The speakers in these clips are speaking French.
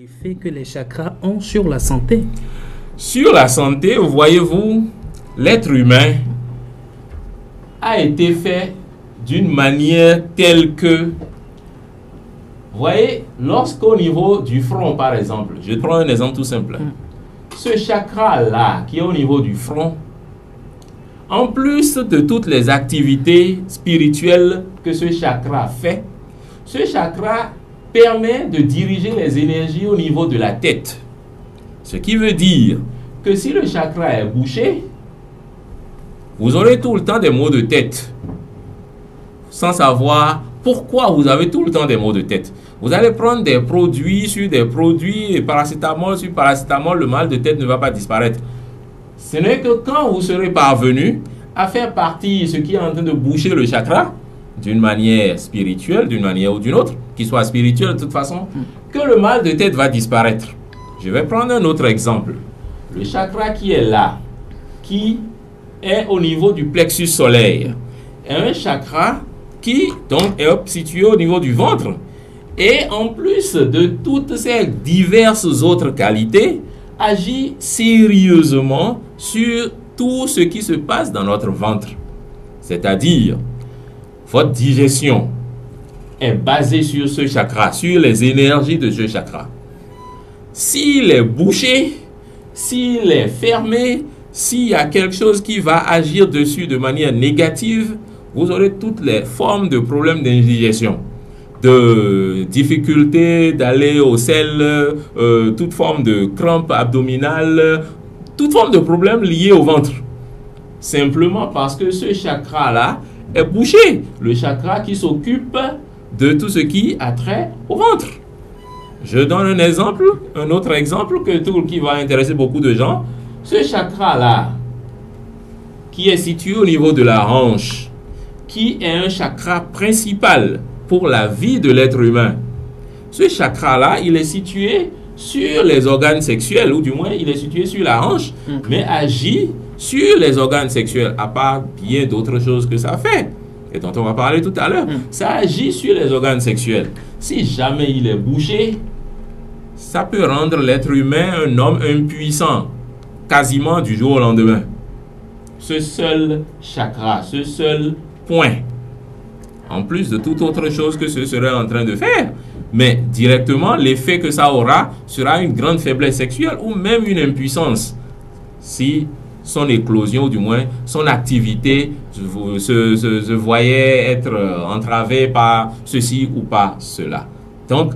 l'effet que les chakras ont sur la santé? Sur la santé, voyez-vous, l'être humain a été fait d'une manière telle que, voyez, lorsqu'au niveau du front, par exemple, je prends un exemple tout simple, ce chakra-là qui est au niveau du front, en plus de toutes les activités spirituelles que ce chakra fait, ce chakra permet de diriger les énergies au niveau de la tête. Ce qui veut dire que si le chakra est bouché, vous aurez tout le temps des maux de tête, sans savoir pourquoi vous avez tout le temps des maux de tête. Vous allez prendre des produits sur des produits, et paracétamol sur paracétamol, le mal de tête ne va pas disparaître. Ce n'est que quand vous serez parvenu à faire partie ce qui est en train de boucher le chakra, d'une manière spirituelle, d'une manière ou d'une autre, qui soit spirituelle de toute façon, que le mal de tête va disparaître. Je vais prendre un autre exemple. Le chakra qui est là, qui est au niveau du plexus solaire, est un chakra qui donc est situé au niveau du ventre. Et en plus de toutes ces diverses autres qualités, agit sérieusement sur tout ce qui se passe dans notre ventre. C'est-à-dire, votre digestion est basée sur ce chakra, sur les énergies de ce chakra. S'il est bouché, s'il est fermé, s'il y a quelque chose qui va agir dessus de manière négative, vous aurez toutes les formes de problèmes d'indigestion, de difficultés d'aller au sel, toute forme de crampe abdominale, toute forme de problèmes liés au ventre. Simplement parce que ce chakra-là est bouché. Le chakra qui s'occupe de tout ce qui a trait au ventre. Je donne un exemple, un autre exemple qui va intéresser beaucoup de gens. Ce chakra-là, qui est situé au niveau de la hanche, qui est un chakra principal pour la vie de l'être humain. Ce chakra-là, il est situé sur les organes sexuels, ou du moins il est situé sur la hanche, mais agit sur les organes sexuels, à part bien d'autres choses que ça fait, et dont on va parler tout à l'heure. Ça agit sur les organes sexuels. Si jamais il est bouché, ça peut rendre l'être humain un homme impuissant, quasiment du jour au lendemain. Ce seul chakra, ce seul point, en plus de toute autre chose que ce serait en train de faire, mais directement, l'effet que ça aura sera une grande faiblesse sexuelle ou même une impuissance, si son éclosion, ou du moins son activité se voyait être entravée par ceci ou par cela. Donc,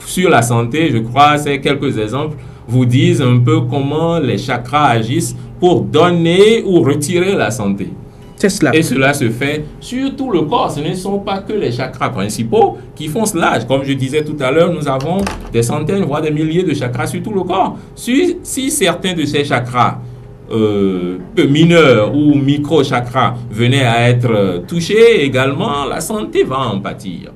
sur la santé, je crois, ces quelques exemples vous disent un peu comment les chakras agissent pour donner ou retirer la santé. C'est cela. Et cela se fait sur tout le corps. Ce ne sont pas que les chakras principaux qui font cela. Comme je disais tout à l'heure, nous avons des centaines, voire des milliers de chakras sur tout le corps. Si certains de ces chakras mineurs ou micro-chakras venaient à être touchés également, la santé va en pâtir.